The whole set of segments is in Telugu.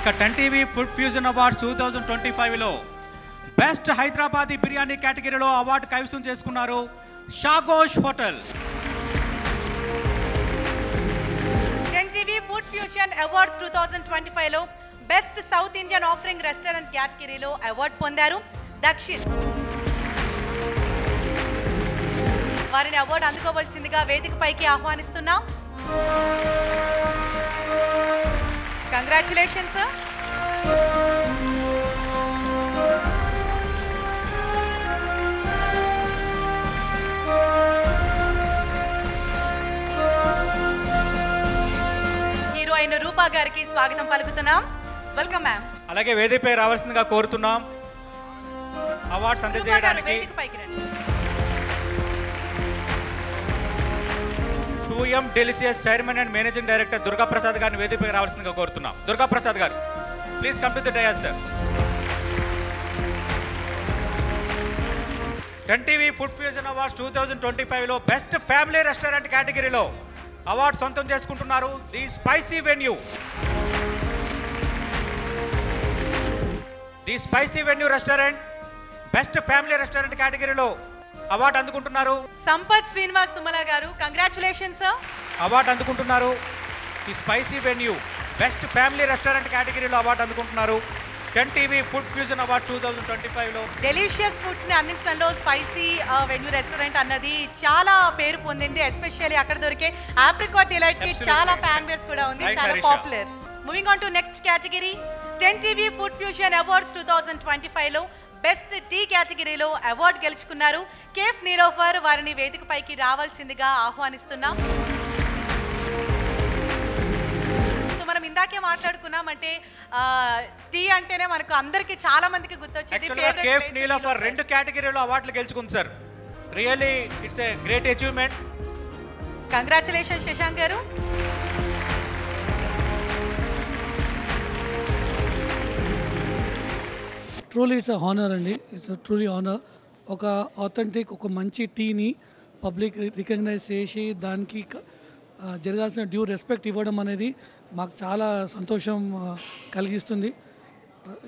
ఇక 10 టీవీ ఫుడ్ ఫ్యూజన్ అవార్డ్స్ 2025లో బెస్ట్ హైదరాబాదీ బిర్యానీ కేటగిరీలో అవార్డు కైవసం చేసుకున్నారు షాగోష్ hotel. 10 TV food fusion awards 2025లో best South Indian offering restaurant కేటగిరీలో అవార్డు పొందారు దక్షిత్. వారిని అవార్డు అందుకోవాల్సిందిగా వేదికపైకి ఆహ్వానిస్తున్నాం. Congratulations sir. హీరోయిన్ రూపా గారికి స్వాగతం పలుకుతున్నాం. Welcome ma'am. అలాగే వేదికపై రావాల్సిందిగా కోరుతున్నాం. అవార్డ్స్ అందజేయడానికి 2M delicious chairman and managing director Durga Prasad గారిని వేదికపై రావాల్సిందిగా కోరుతున్నాం. దుర్గా ప్రసాద్ గారు, please come to the dais sir. 10 TV food fusion awards 2025లో బెస్ట్ ఫ్యామిలీ రెస్టారెంట్ కేటగిరీలో అవార్డు సొంతం చేసుకుంటున్నారు the spicy venue. The spicy venue restaurant best family restaurant కేటగిరీలో అవార్డు అందుకుంటున్నారు. సంపత్ శ్రీనివాస్ తుమ్మల గారు, కంగ్రాచులేషన్స్ సార్. అవార్డు అందుకుంటున్నారు. The spicy venue best family restaurant కేటగిరీలో అవార్డు అందుకుంటున్నారు 10 టీవీ ఫుడ్ ఫ్యూజన్ అవార్డ్ 2025లో. డెలిషియస్ ఫుడ్స్ ని అందించడంలో స్పైసీ వెన్యూ రెస్టారెంట్ అన్నది చాలా పేరు పొందింది. ఎస్పెషల్లీ అక్కడ దొరికే ఆప్రికాట్ డిలైట్ కి చాలా ఫ్యాన్ బేస్ కూడా ఉంది, చాలా popular. Moving on to next category, 10 TV food fusion awards 2025లో బెస్ట్ టీ కేటగిరీలో అవార్డు గెలుచుకున్నారు కేఫ్ నీలోఫర్. వారిని వేదికపైకి రావాల్సిందిగా ఆహ్వానిస్తున్నాం. సో మనం ఇందాకే మాట్లాడుకున్నామంటే టీ అంటేనే మనకు అందరికి చాలా మందికి గుర్తొచ్చేది కేఫ్ నీలోఫర్ 2 కేటగిరీలో అవార్డులు గెలుచుకుంది sir. Really it's a great achievement. Congratulation Shashank గారు. ట్రూలీ ఇట్స్ అ హానర్ అండి. It's a truly honour. ఒక ఆథెంటిక్ ఒక మంచి టీని పబ్లిక్ రికగ్నైజ్ చేసి దానికి జరగాల్సిన డ్యూ రెస్పెక్ట్ ఇవ్వడం అనేది మాకు చాలా సంతోషం కలిగిస్తుంది.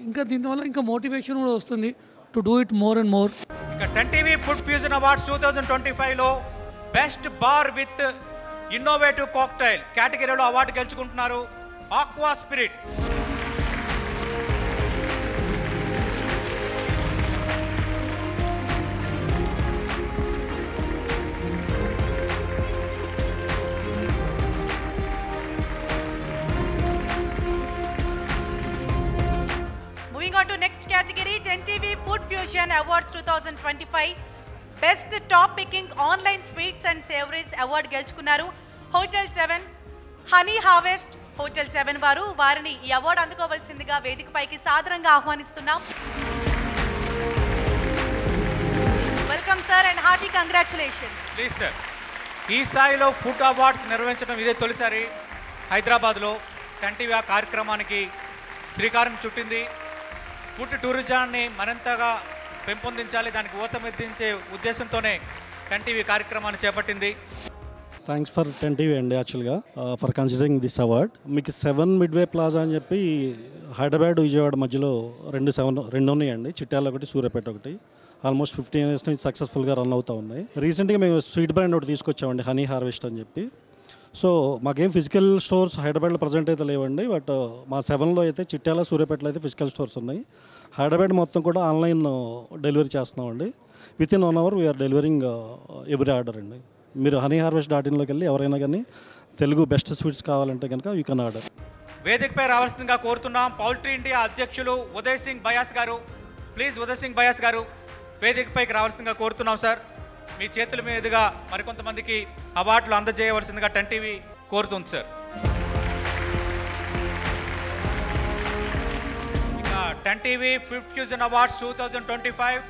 ఇంకా దీనివల్ల ఇంకా మోటివేషన్ కూడా వస్తుంది to do it more and more. ఇక 10 టీవీ ఫుడ్ ఫ్యూజన్ అవార్డ్స్ 2025లో best bar with innovative cocktail కేటగిరీలో అవార్డు గెలుచుకుంటున్నారు Aqua Spirit. Next category 10 TV food fusion awards 2025 best top picking online sweets and savouries award గెలుచుకున్నారు హోటల్ 7 హనీ హార్వెస్ట్. హోటల్ 7 వారు వారిని ఈ అవార్డు అందుకోవాల్సిందిగా వేదికపైకి సాదరంగా ఆహ్వానిస్తున్నాం. Welcome sir and hearty congratulations. Please sir. ఈ స్థాయిలో ఫుడ్ అవార్డ్స్ నిర్వహించడం ఇదే తొలిసారి హైదరాబాద్లో. 10 టీవీ ఆ కార్యక్రమానికి శ్రీకారం చుట్టింది. ఫుడ్ టూరిజాన్ని మరింతగా పెంపొందించాలి, దానికి ఊతమెత్తించే ఉద్దేశంతోనే 10 టీవీ కార్యక్రమాన్ని చేపట్టింది. థ్యాంక్స్ ఫర్ 10 టీవీ అండి యాక్చువల్గా ఫర్ కన్సిడరింగ్ దిస్ అవార్డ్. మీకు 7 మిడ్వే ప్లాజా అని చెప్పి హైదరాబాద్ విజయవాడ మధ్యలో 2 ఉన్నాయండి. చిట్యాల ఒకటి, సూర్యాపేట ఒకటి. ఆల్మోస్ట్ 15 years నుంచి సక్సెస్ఫుల్గా రన్ అవుతూ ఉన్నాయి. రీసెంట్గా మేము స్వీట్ బ్రాండ్ ఒకటి తీసుకొచ్చామండి, హనీ హార్వెస్ట్ అని చెప్పి. సో మాకేం ఫిజికల్ స్టోర్స్ హైదరాబాద్లో ప్రజెంట్ అయితే లేవండి, బట్ మా 7లో అయితే చిట్యాల, సూర్యాపేటలో అయితే ఫిజికల్ స్టోర్స్ ఉన్నాయి. హైదరాబాద్ మొత్తం కూడా ఆన్లైన్ డెలివరీ చేస్తున్నామండి. Within 1 hour we are delivering every order అండి. మీరు హనీ హార్వెస్ట్ .inలోకి వెళ్ళి ఎవరైనా కానీ తెలుగు బెస్ట్ స్వీట్స్ కావాలంటే కనుక యూ కెన్ ఆర్డర్. వేదికపై రావాల్సిందిగా కోరుతున్నాం పౌల్ట్రీ ఇండియా అధ్యక్షులు ఉదయ్ సింగ్ బయాస్ గారు. ప్లీజ్ ఉదయ్ సింగ్ బయాస్ గారు వేదికపైకి రావాల్సిందిగా కోరుతున్నాం సార్. మీ చేతుల మీదుగా మరికొంతమందికి అవార్డులు అందజేయవలసిందిగా 10 టీవీ కోరుతుంది సార్. ఇక 10 TV food fusion awards 2025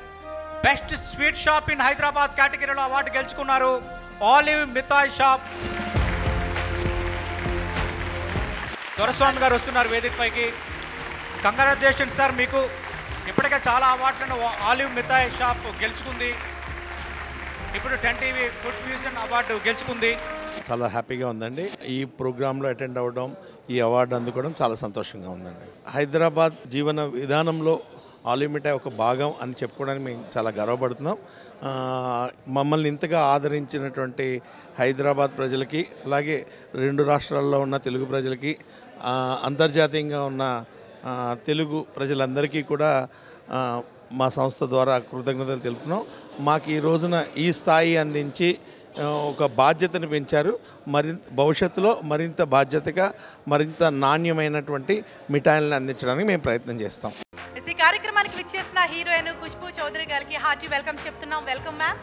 best sweet shop in Hyderabad కేటగిరీలో అవార్డు గెలుచుకున్నారు ఆలివ్ మిఠాయి షాప్. దొరస్వామి గారు వస్తున్నారు వేదికపైకి. కంగ్రాచులేషన్స్ సార్, మీకు ఇప్పటికే చాలా అవార్డులను ఆలివ్ మిఠాయి షాప్ గెలుచుకుంది. ఇప్పుడు 10 టీవీ ఫుడ్ ఫ్యూజన్ అవార్డు గెలుచుకుంది. చాలా హ్యాపీగా ఉందండి. ఈ ప్రోగ్రాంలో అటెండ్ అవ్వడం, ఈ అవార్డు అందుకోవడం చాలా సంతోషంగా ఉందండి. హైదరాబాద్ జీవన విధానంలో ఆలూ మిఠాయి ఒక భాగం అని చెప్పుకోవడానికి మేము చాలా గర్వపడుతున్నాం. మమ్మల్ని ఇంతగా ఆదరించినటువంటి హైదరాబాద్ ప్రజలకి, అలాగే 2 రాష్ట్రాల్లో ఉన్న తెలుగు ప్రజలకి, అంతర్జాతీయంగా ఉన్న తెలుగు ప్రజలందరికీ కూడా మా సంస్థ ద్వారా కృతజ్ఞతలు తెలుపుతున్నాం. మాకు ఈ రోజున ఈ స్థాయి అందించి ఒక బాధ్యతను పెంచారు. భవిష్యత్తులో మరింత బాధ్యతగా, మరింత నాణ్యమైనటువంటి మిఠాయిలను అందించడానికి మేము ప్రయత్నం చేస్తాం. ఈ కార్యక్రమానికి విచ్చేసిన హీరోయిన్ ఖుష్బూ చౌదరి గారికి హార్టీ వెల్కమ్ చెప్తున్నాం. Welcome ma'am.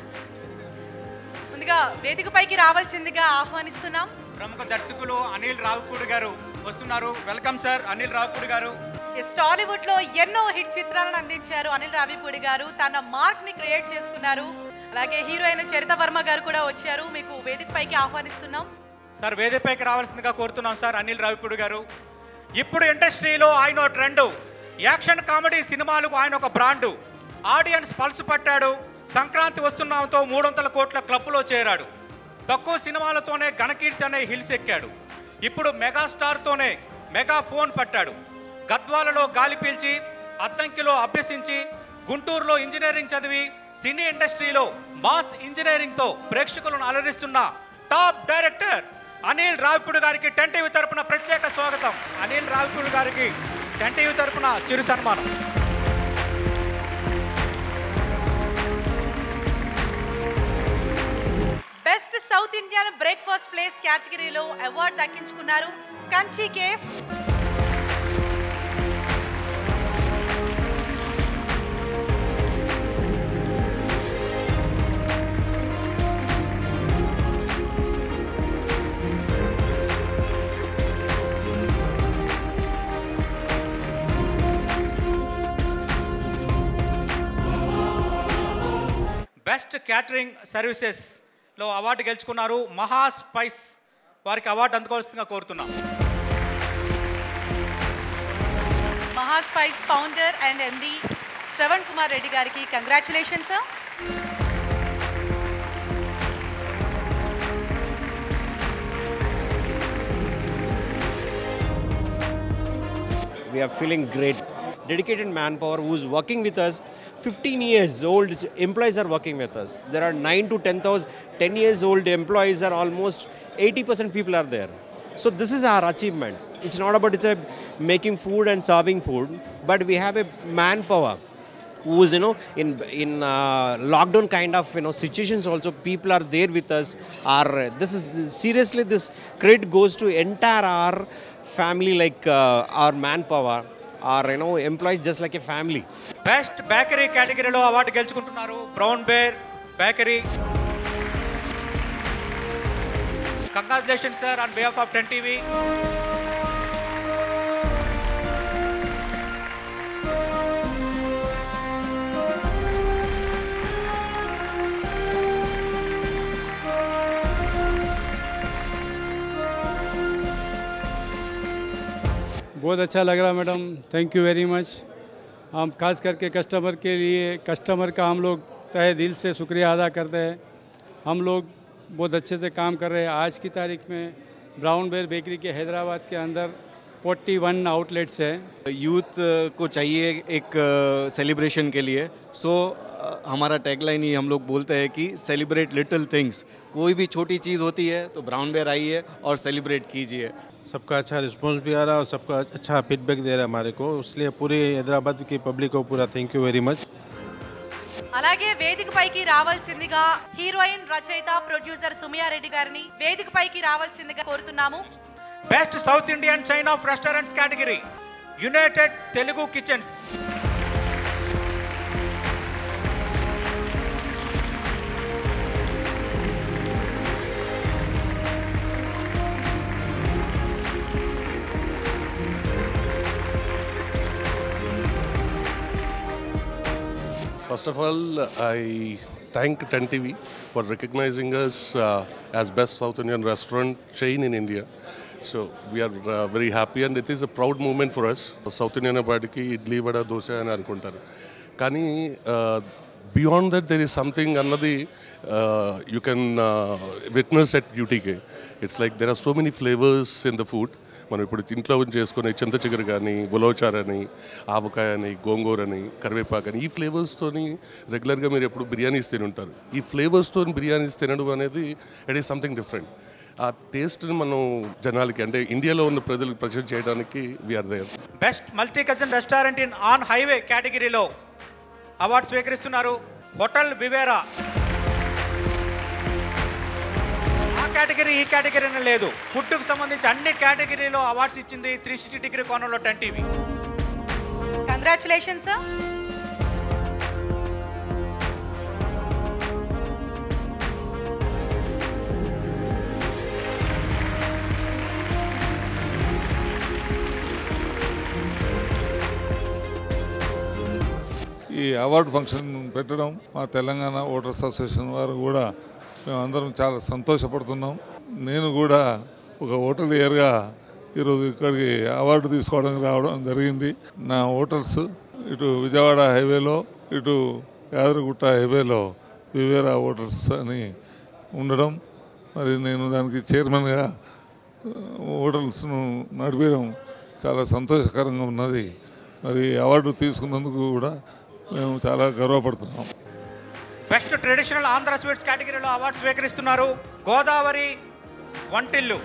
ముందుగా వేదికపైకి రావాల్సిందిగా ఆహ్వానిస్తున్నాం. ప్రముఖ దర్శకులు అనిల్ రావిపూడి గారు వస్తున్నారు. వెల్కమ్ సార్, అనిల్ రావిపూడి గారు. టాలీవుడ్ లో ఎన్నో హిట్ చిత్రాలను అందించారు అనిల్ రావిపూడి గారు. తన మార్క్ ని క్రియేట్ చేసుకున్నారు. అలాగే హీరోయిన్ చరిత వర్మ గారు కూడా వచ్చారు. మీకు వేదికపైకి ఆహ్వానిస్తున్నాం. సార్ వేదికపైకి రావాల్సిందిగా కోరుతున్నాం సార్ అనిల్ రావిపూడి గారు. ఇప్పుడు ఇండస్ట్రీలో ఆయన ట్రెండ్, యాక్షన్ కామెడీ సినిమాలకు ఆయన ఒక బ్రాండు. ఆడియన్స్ పల్స్ పట్టాడు. సంక్రాంతి వస్తున్నాంతో 300 కోట్ల క్లబ్లో చేరాడు. తక్కువ సినిమాలతోనే ఘనకీర్తి అనే హిల్స్ ఎక్కాడు. ఇప్పుడు మెగాస్టార్తోనే మెగా ఫోన్ పట్టాడు. గద్వాలలో గాలి పీల్చి, అద్దంకిలో అభ్యసించి, గుంటూరులో ఇంజనీరింగ్ చదివి, సినీ ఇండస్ట్రీలో మాస్ ఇంజనీరింగ్తో ప్రేక్షకులను అలరిస్తున్న టాప్ డైరెక్టర్ అనిల్ రావిపూడి గారికి 10TV తరపున ప్రత్యేక స్వాగతం. అనిల్ రావిపూడి గారికి 10TV తరపున చిరు సన్మానం. Best South Indian breakfast place కేటగిరీలో అవార్డు దక్కించుకున్నారు కంచి కేఫ్. బెస్ట్ క్యాటరింగ్ సర్వీసెస్లో అవార్డు గెలుచుకున్నారు మహా స్పైస్. వారికి అవార్డు అందుకోవాల్సిందిగా కోరుతున్నాం. Maha spice founder and MD Shravan Kumar Reddy గారికి congratulations. We are feeling great. Dedicated manpower who is working with us. 15 years old employees are working with us. There are 9 to 10,000, 10 years old employees are almost 80% people are there. So this is our achievement. It's not about making food and serving food, but we have a manpower who is, in lockdown kind of, situations also people are there with us. This is seriously, this credit goes to entire our family, like our manpower. Our employees just like a family. Best bakery కేటగిరీలో అవార్డు గెలుచుకుంటున్నారు Brown Bear bakery. Congratulations sir on behalf of 10TV. बहुत अच्छा लग रहा madam, thank you very much. हम खास करके कस्टमर के लिए, कस्टमर का हम लोग तहे दिल से शुक्रिया अदा करते हैं. हम लोग बहुत अच्छे से काम कर रहे हैं. आज की तारीख में ब्राउन बेर बेकरी के हैदराबाद के अंदर 41 आउटलेट्स हैं. यूथ को चाहिए एक सेलिब्रेशन के लिए, सो हमारा टैगलाइन ही हम लोग बोलते हैं कि सेलिब्रेट लिटिल थिंग्स. कोई भी छोटी चीज़ होती है तो ब्राउन बेर आइए और सेलिब्रेट कीजिए. सबका अच्छा रिस्पांस भी आ रहा है और सबका अच्छा फीडबैक दे रहा है हमारे को, इसलिए पूरे हैदराबाद की पब्लिक को पूरा थैंक यू वेरी मच. అలాగే వేదికపైకి రావాల్సిందిగా హీరోయిన్, రచయిత, ప్రొడ్యూసర్ సుమియా రెడ్డి గారిని వేదికపైకి రావాల్సిందిగా కోరుతున్నాము. Best South Indian chain of restaurants category United Telugu kitchens. First of all, I thank 10TV for recognizing us as best South Indian restaurant chain in India. So we are very happy and it is a proud moment for us. South Indian party ki idli vada dosa అని అనుకుంటారు, కానీ beyond that, there is something another you can witness at UTK. It's like there are so many flavors in the food. మనం ఇప్పుడు ఇంట్లో చేసుకునే చింత చిగురు కానీ ఉలవచారు అని ఆవకాయ అని గోంగూర అని కరివేపాకు అని ఈ ఫ్లేవర్స్తోని రెగ్యులర్గా మీరు ఎప్పుడు బిర్యానీస్ తిని ఉంటారు. ఈ ఫ్లేవర్స్తో బిర్యానీస్ తినడం అనేది ఇట్ ఈస్ సంథింగ్ డిఫరెంట్. ఆ టేస్ట్ని మనం జనాలకి అంటే ఇండియాలో ఉన్న ప్రజలకు ప్రజెంట్ చేయడానికి we are there. Best multi cuisine restaurant in on highway కేటగిరీలో అవార్డు స్వీకరిస్తున్నారు హోటల్ వివేరా. కేటగిరీ ఈ కేటగిరీ అని లేదు, ఫుడ్కు సంబంధించి అన్ని కేటగిరీలో అవార్డ్స్ ఇచ్చింది 360 డిగ్రీ కోణంలో 10 TV. Congratulations sir. ఈ అవార్డు ఫంక్షన్ పెట్టడం మా తెలంగాణ ఓటర్స్ అసోసియేషన్ వారు కూడా మేమందరం చాలా సంతోషపడుతున్నాం. నేను కూడా ఒక హోటలియర్గా ఈరోజు ఇక్కడికి అవార్డు తీసుకోవడానికి రావడం జరిగింది. నా హోటల్స్ ఇటు విజయవాడ హైవేలో ఇటు యాదగిరిగుట్ట హైవేలో వివేరా హోటల్స్ అని ఉండడం, మరి నేను దానికి చైర్మన్గా హోటల్స్ను నడిపేయడం చాలా సంతోషకరంగా ఉన్నది. మరి అవార్డు తీసుకున్నందుకు కూడా మేము చాలా గర్వపడుతున్నాం. బెస్ట్ ట్రెడిషనల్ ఆంధ్ర స్వీట్స్ కేటగిరీలో అవార్డు స్వీకరిస్తున్నారు గోదావరి వంటిల్లు.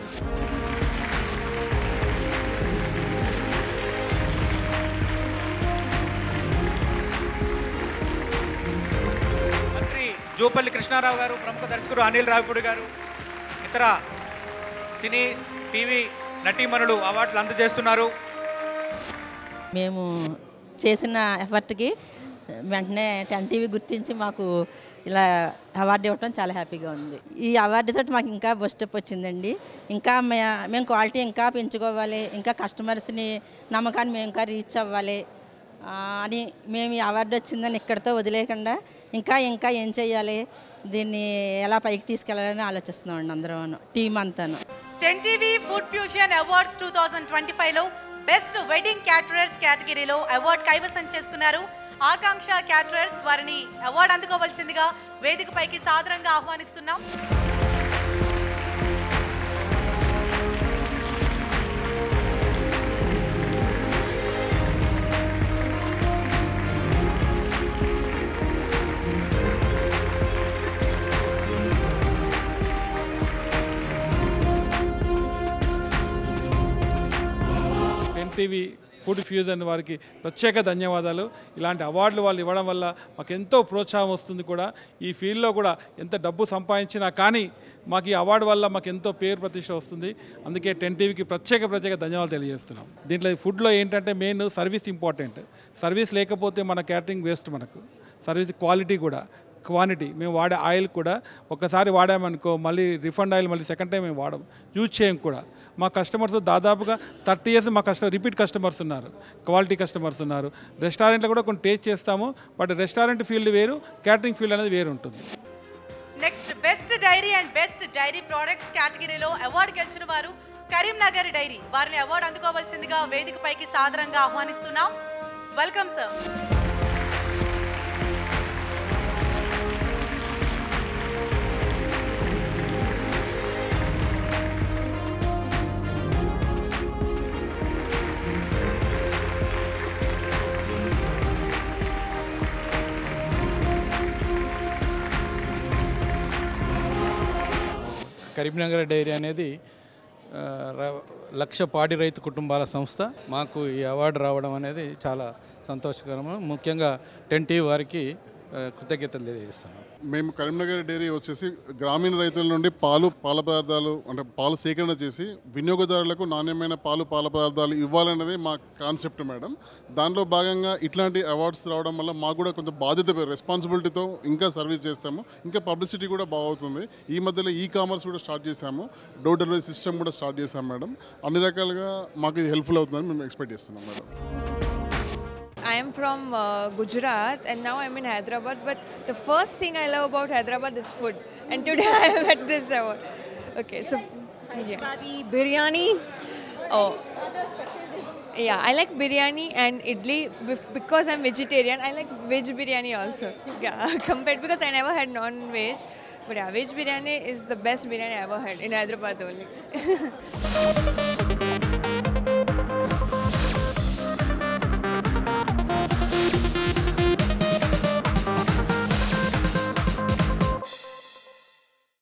మంత్రి జూపల్లి కృష్ణారావు గారు, ప్రముఖ దర్శకుడు అనిల్ రావిపూడి గారు, ఇతర సినీ టీవీ నటీమణులు అవార్డులు అందజేస్తున్నారు. మేము చేసిన ఎఫర్ట్కి వెంటనే 10 TV గుర్తించి మాకు ఇలా అవార్డు ఇవ్వడం చాలా హ్యాపీగా ఉంది. ఈ అవార్డుతో మాకు ఇంకా బూస్టప్ వచ్చిందండి. ఇంకా మేము క్వాలిటీ ఇంకా పెంచుకోవాలి, ఇంకా కస్టమర్స్ని నమ్మకాన్ని మేము ఇంకా రీచ్ అవ్వాలి అని మేము ఈ అవార్డు వచ్చిందని ఇక్కడితో వదిలేయకుండా ఇంకా ఇంకా ఏం చేయాలి, దీన్ని ఎలా పైకి తీసుకెళ్లాలని ఆలోచిస్తున్నామండి అందరం టీం అంతాను. 10 TV ఫుడ్ ఫ్యూజన్ అవార్డ్స్ 2025లో బెస్ట్ వెడ్డింగ్ క్యాటరర్స్ కేటగిరీలో అవార్డు కైవసం చేసుకున్నారు ఆకాంక్ష క్యాటరర్స్. వారిని అవార్డు అందుకోవాల్సిందిగా వేదికపైకి సాదరంగా ఆహ్వానిస్తున్నాం. టీవీ ఫుడ్ ఫ్యూజన్ వారికి ప్రత్యేక ధన్యవాదాలు. ఇలాంటి అవార్డులు వాళ్ళు ఇవ్వడం వల్ల మాకు ఎంతో ప్రోత్సాహం వస్తుంది. కూడా ఈ ఫీల్డ్లో కూడా ఎంత డబ్బు సంపాదించినా కానీ మాకు ఈ అవార్డు వల్ల మాకు ఎంతో పేరు ప్రతిష్ట వస్తుంది. అందుకే 10 TVకి ప్రత్యేక ధన్యవాదాలు తెలియజేస్తున్నాం. దీంట్లో ఫుడ్లో ఏంటంటే మెయిన్ సర్వీస్ ఇంపార్టెంట్. సర్వీస్ లేకపోతే మన క్యాటరింగ్ వేస్ట్. మనకు సర్వీస్ క్వాలిటీ కూడా క్వాంటిటీ, మేము వాడే ఆయిల్ కూడా ఒకసారి వాడామనుకో మళ్ళీ రిఫండ్ ఆయిల్ మళ్ళీ సెకండ్ టైం మేము వాడము, యూజ్ చేయం కూడా. మా కస్టమర్స్ దాదాపుగా 30 years మా రిపీట్ కస్టమర్స్ ఉన్నారు, క్వాలిటీ కస్టమర్స్ ఉన్నారు. రెస్టారెంట్లో కూడా కొన్ని టేస్ట్ చేస్తాము, బట్ రెస్టారెంట్ ఫీల్డ్ వేరు, క్యాటరింగ్ ఫీల్డ్ అనేది వేరు ఉంటుంది. Next best dairy and best dairy products కేటగిరీలో అవార్డు గెలిచిన వారు కరీంనగర్ డైరీ. వారిని అవార్డు అందుకోవాల్సిందిగా వేదికపైకి సాదరంగా ఆహ్వానిస్తున్నాం. Welcome sir. కరీంనగర్ డైరీ అనేది 1,00,000 పాడి రైతు కుటుంబాల సంస్థ. మాకు ఈ అవార్డు రావడం అనేది చాలా సంతోషకరము. ముఖ్యంగా 10 TV వారికి కృతజ్ఞతలు తెలియజేస్తున్నాం. మేము కరీంనగర్ డైరీ వచ్చేసి గ్రామీణ రైతుల నుండి పాలు, పాల పదార్థాలు అంటే పాలు సేకరణ చేసి వినియోగదారులకు నాణ్యమైన పాలు, పాల పదార్థాలు ఇవ్వాలన్నది మా కాన్సెప్ట్ మేడం. దాంట్లో భాగంగా ఇట్లాంటి అవార్డ్స్ రావడం వల్ల మాకు కూడా కొంచెం బాధ్యత, రెస్పాన్సిబిలిటీతో ఇంకా సర్వీస్ చేస్తాము. ఇంకా పబ్లిసిటీ కూడా బాగుంటుంది. ఈ మధ్యలో కామర్స్ కూడా స్టార్ట్ చేశాము, డోర్ డెలివరీ సిస్టమ్ కూడా స్టార్ట్ చేశాము మేడం. అన్ని రకాలుగా మాకు ఇది హెల్ప్ఫుల్ అవుతుందని మేము ఎక్స్పెక్ట్ చేస్తున్నాం madam. I am from Gujarat and now I'm in Hyderabad, but the first thing I love about Hyderabad is food, and today I am at this award. Okay, so Hyderabadi biryani. Oh, Yeah, I like biryani and idli because I'm vegetarian. I like veg biryani also. Yeah, compared because I never had non-veg. But yeah, veg biryani is the best biryani I ever had in Hyderabad only.